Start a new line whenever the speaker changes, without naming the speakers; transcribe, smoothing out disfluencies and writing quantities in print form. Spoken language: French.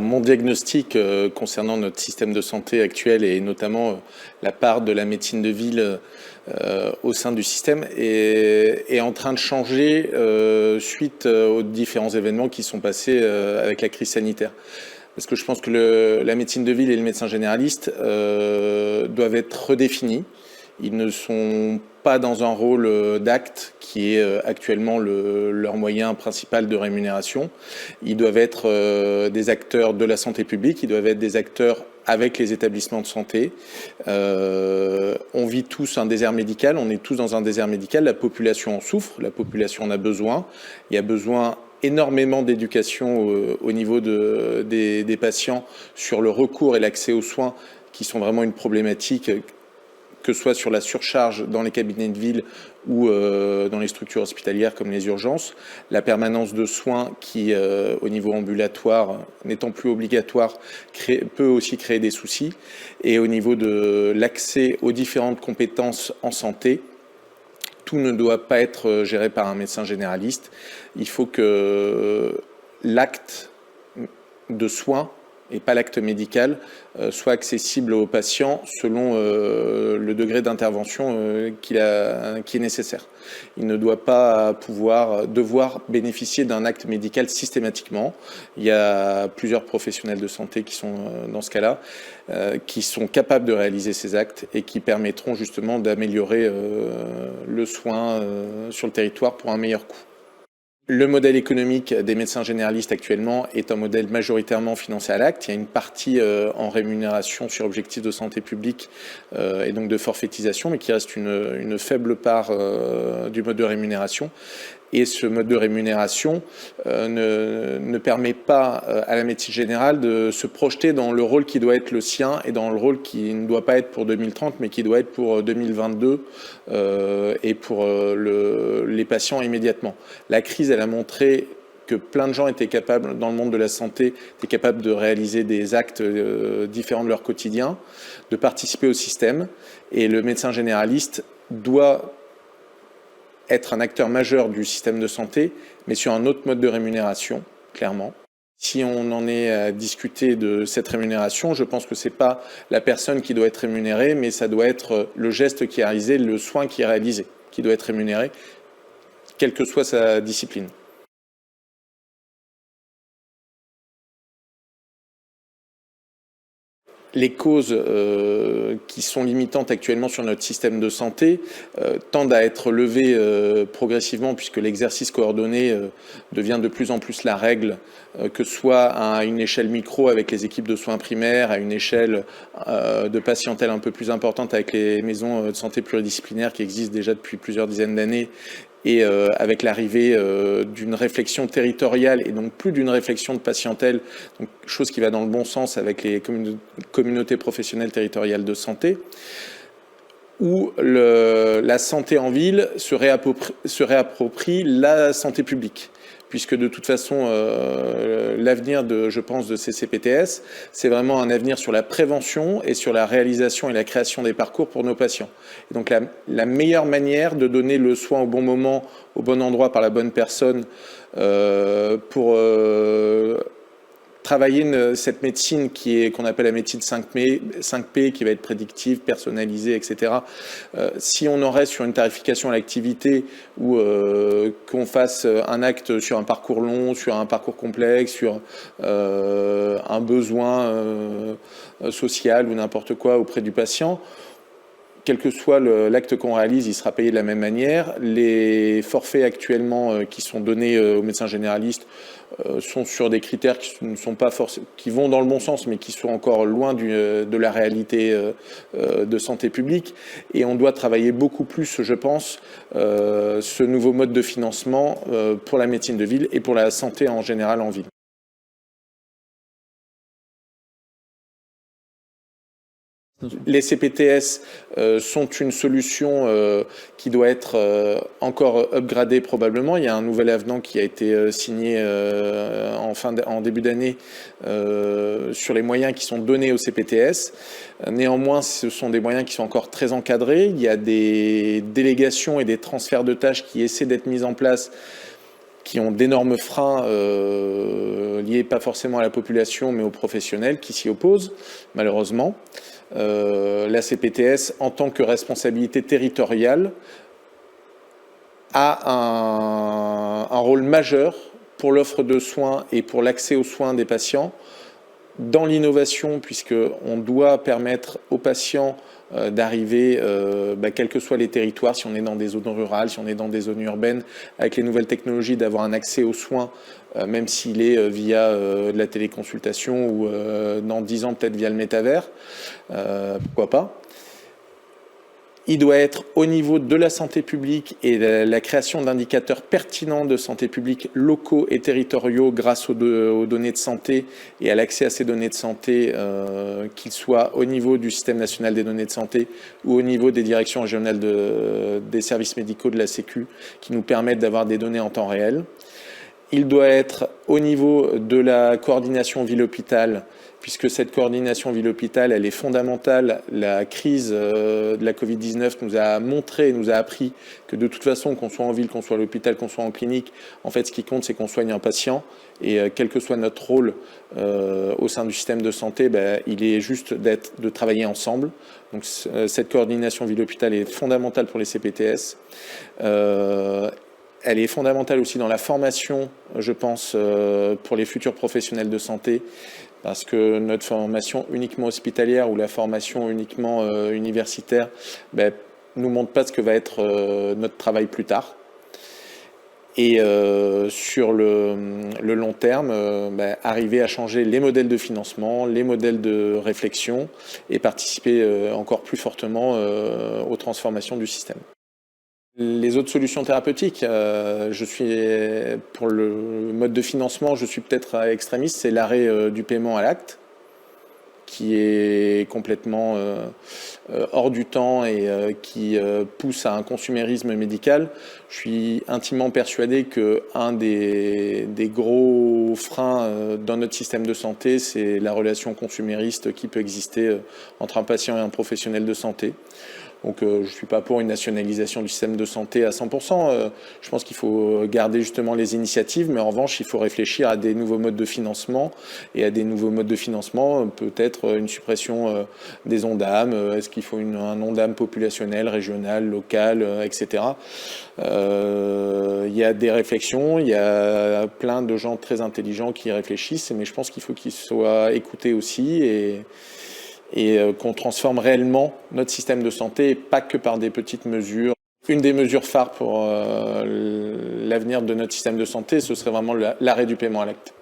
mon diagnostic concernant notre système de santé actuel et notamment la part de la médecine de ville au sein du système est en train de changer suite aux différents événements qui sont passés avec la crise sanitaire. Parce que je pense que la médecine de ville et le médecin généraliste doivent être redéfinis. Ils ne sont pas dans un rôle d'acte qui est actuellement leur moyen principal de rémunération. Ils doivent être des acteurs de la santé publique, ils doivent être des acteurs avec les établissements de santé. On vit tous un désert médical, on est tous dans un désert médical, la population en souffre, la population en a besoin. Il y a besoin énormément d'éducation au niveau des patients sur le recours et l'accès aux soins qui sont vraiment une problématique, que ce soit sur la surcharge dans les cabinets de ville ou dans les structures hospitalières comme les urgences, la permanence de soins qui, au niveau ambulatoire, n'étant plus obligatoire, peut aussi créer des soucis. Et au niveau de l'accès aux différentes compétences en santé, tout ne doit pas être géré par un médecin généraliste. Il faut que l'acte de soins et pas l'acte médical soit accessible aux patients selon le degré d'intervention qui est nécessaire. Il ne doit pas devoir bénéficier d'un acte médical systématiquement. Il y a plusieurs professionnels de santé qui sont dans ce cas-là, qui sont capables de réaliser ces actes et qui permettront justement d'améliorer le soin sur le territoire pour un meilleur coût. Le modèle économique des médecins généralistes actuellement est un modèle majoritairement financé à l'acte. Il y a une partie en rémunération sur objectif de santé publique et donc de forfaitisation, mais qui reste une faible part du mode de rémunération. Et ce mode de rémunération ne permet pas à la médecine générale de se projeter dans le rôle qui doit être le sien et dans le rôle qui ne doit pas être pour 2030, mais qui doit être pour 2022 et pour les patients immédiatement. La crise, elle a montré que plein de gens étaient capables, dans le monde de la santé, étaient capables de réaliser des actes différents de leur quotidien, de participer au système. Et le médecin généraliste doit être un acteur majeur du système de santé, mais sur un autre mode de rémunération, clairement. Si on en est à discuter de cette rémunération, je pense que ce n'est pas la personne qui doit être rémunérée, mais ça doit être le geste qui est réalisé, le soin qui est réalisé, qui doit être rémunéré, quelle que soit sa discipline. Les causes qui sont limitantes actuellement sur notre système de santé tendent à être levées progressivement puisque l'exercice coordonné devient de plus en plus la règle, que ce soit à une échelle micro avec les équipes de soins primaires, à une échelle de patientèle un peu plus importante avec les maisons de santé pluridisciplinaires qui existent déjà depuis plusieurs dizaines d'années, et avec l'arrivée d'une réflexion territoriale et donc plus d'une réflexion de patientèle, donc chose qui va dans le bon sens avec les communautés professionnelles territoriales de santé, où la santé en ville se réapproprie la santé publique. Puisque de toute façon, l'avenir, je pense, de ces CPTS, c'est vraiment un avenir sur la prévention et sur la réalisation et la création des parcours pour nos patients. Et donc la meilleure manière de donner le soin au bon moment, au bon endroit, par la bonne personne, pour travailler cette médecine qu'on appelle la médecine 5P, qui va être prédictive, personnalisée, etc. Si on en reste sur une tarification à l'activité ou qu'on fasse un acte sur un parcours long, sur un parcours complexe, sur un besoin social ou n'importe quoi auprès du patient, quel que soit l'acte qu'on réalise, il sera payé de la même manière. Les forfaits actuellement qui sont donnés aux médecins généralistes sont sur des critères qui vont dans le bon sens, mais qui sont encore loin de la réalité de santé publique. Et on doit travailler beaucoup plus, je pense, ce nouveau mode de financement pour la médecine de ville et pour la santé en général en ville. Les CPTS sont une solution qui doit être encore upgradée probablement. Il y a un nouvel avenant qui a été signé en début d'année sur les moyens qui sont donnés aux CPTS. Néanmoins, ce sont des moyens qui sont encore très encadrés. Il y a des délégations et des transferts de tâches qui essaient d'être mis en place qui ont d'énormes freins liés pas forcément à la population, mais aux professionnels qui s'y opposent, malheureusement. La CPTS, en tant que responsabilité territoriale, a un rôle majeur pour l'offre de soins et pour l'accès aux soins des patients dans l'innovation, puisqu'on doit permettre aux patients d'arriver, quels que soient les territoires, si on est dans des zones rurales, si on est dans des zones urbaines, avec les nouvelles technologies, d'avoir un accès aux soins, même s'il est via de la téléconsultation ou dans 10 ans peut-être via le métavers, pourquoi pas. Il doit être au niveau de la santé publique et la création d'indicateurs pertinents de santé publique locaux et territoriaux grâce aux données de santé et à l'accès à ces données de santé, qu'ils soient au niveau du système national des données de santé ou au niveau des directions régionales des services médicaux de la Sécu, qui nous permettent d'avoir des données en temps réel. Il doit être au niveau de la coordination ville-hôpital, puisque cette coordination ville-hôpital, elle est fondamentale. La crise de la Covid-19 nous a montré, nous a appris que de toute façon, qu'on soit en ville, qu'on soit à l'hôpital, qu'on soit en clinique, en fait, ce qui compte, c'est qu'on soigne un patient. Et quel que soit notre rôle au sein du système de santé, il est juste de travailler ensemble. Donc cette coordination ville-hôpital est fondamentale pour les CPTS. Elle est fondamentale aussi dans la formation, je pense, pour les futurs professionnels de santé, parce que notre formation uniquement hospitalière ou la formation uniquement universitaire nous montre pas ce que va être notre travail plus tard. Et sur le long terme, arriver à changer les modèles de financement, les modèles de réflexion et participer encore plus fortement aux transformations du système. Les autres solutions thérapeutiques, pour le mode de financement, je suis peut-être extrémiste, c'est l'arrêt du paiement à l'acte, qui est complètement hors du temps et qui pousse à un consumérisme médical. Je suis intimement persuadé qu'un des gros freins dans notre système de santé, c'est la relation consumériste qui peut exister entre un patient et un professionnel de santé. Donc je ne suis pas pour une nationalisation du système de santé à 100%. Je pense qu'il faut garder justement les initiatives, mais en revanche, il faut réfléchir à des nouveaux modes de financement et à des nouveaux modes de financement, peut-être une suppression des ONDAM, est-ce qu'il faut un ONDAM populationnel, régional, local, etc. Il y a des réflexions, il y a plein de gens très intelligents qui y réfléchissent, mais je pense qu'il faut qu'ils soient écoutés aussi et qu'on transforme réellement notre système de santé, et pas que par des petites mesures. Une des mesures phares pour l'avenir de notre système de santé, ce serait vraiment l'arrêt du paiement à l'acte.